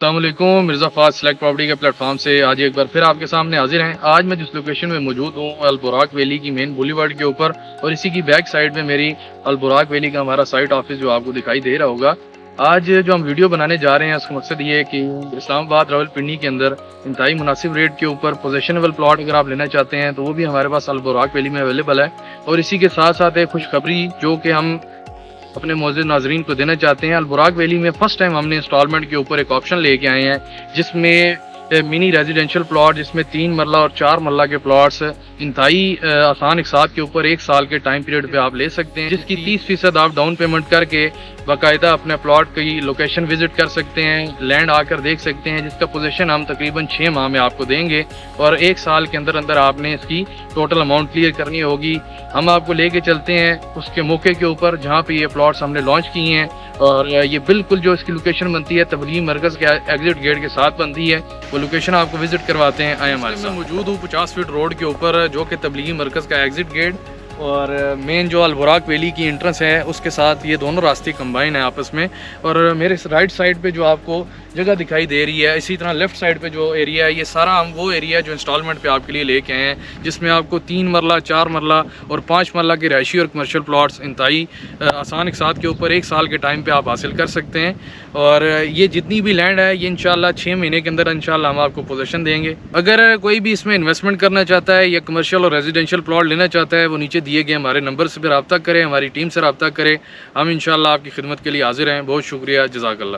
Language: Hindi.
अस्सलामुअलैकुम, मिर्ज़ा फ़ाज़ सेलेक्ट प्रॉपर्टी के प्लेटफॉर्म से आज एक बार फिर आपके सामने हाजिर हैं। आज मैं जिस लोकेशन में मौजूद हूँ अल बुराक वैली की मेन बुलीवर्ड के ऊपर और इसी की बैक साइड में मेरी अल बुराक वैली का हमारा साइट ऑफिस जो आपको दिखाई दे रहा होगा। आज जो हम वीडियो बनाने जा रहे हैं उसका मकसद ये है कि इस्लामाबाद रावलपिंडी के अंदर इंतहाई मुनासिब रेट के ऊपर पोजेशनेबल प्लॉट अगर आप लेना चाहते हैं तो वो भी हमारे पास अल बुराक वैली में अवेलेबल है। और इसी के साथ साथ एक खुशखबरी जो कि हम अपने मौजूद नाजरीन को देना चाहते हैं। अल बुराक वैली में फर्स्ट टाइम हमने इंस्टॉलमेंट के ऊपर एक ऑप्शन लेके आए हैं जिसमें मिनी रेजिडेंशियल प्लॉट, जिसमें 3 मरला और 4 मरला के प्लॉट्स इंतहाई आसान हिसाब के ऊपर 1 साल के टाइम पीरियड पे आप ले सकते हैं, जिसकी 30% आप डाउन पेमेंट करके बाकायदा अपने प्लॉट की लोकेशन विजिट कर सकते हैं, लैंड आकर देख सकते हैं, जिसका पोजीशन हम तकरीबन 6 माह में आपको देंगे और 1 साल के अंदर अंदर आपने इसकी टोटल अमाउंट क्लियर करनी होगी। हम आपको लेके चलते हैं उसके मौके के ऊपर जहाँ पे ये प्लॉट्स हमने लॉन्च किए हैं और ये बिल्कुल जो इसकी लोकेशन बनती है तबलीगी मरकज़ के एग्जिट गेट के साथ बनती है। वो लोकेशन आपको विजिट करवाते हैं। आए हमारे साथ। मैं मौजूद हूँ 50 फीट रोड के ऊपर जो कि तबलीगी मरकज़ का एग्जिट गेट और मेन जो अल बुराक वैली की एंट्रेंस है उसके साथ ये दोनों रास्ते कंबाइन हैं आपस में। और मेरे राइट साइड पे जो आपको जगह दिखाई दे रही है, इसी तरह लेफ्ट साइड पे जो एरिया है ये सारा हम वो एरिया है जो इंस्टॉलमेंट पे आपके लिए लेके आए हैं, जिसमें आपको 3 मरला, 4 मरला और 5 मरला के रहायशी और कमर्शियल प्लॉट्स इंतहाई आसान एक साथ के ऊपर 1 साल के टाइम पे आप हासिल कर सकते हैं। और ये जितनी भी लैंड है ये इंशाल्लाह 6 महीने के अंदर इंशाल्लाह हम आपको पोजीशन देंगे। अगर कोई भी इसमें इन्वेस्टमेंट करना चाहता है या कमर्शियल और रेजिडेंशियल प्लॉट लेना चाहता है, वो नीचे दिए गए हमारे नंबर से रब्ता करें, हमारी टीम से रब्ता करें। हम इंशाल्लाह आपकी खिदमत के लिए हाजिर हैं। बहुत शुक्रिया, जज़ाकल्लाह।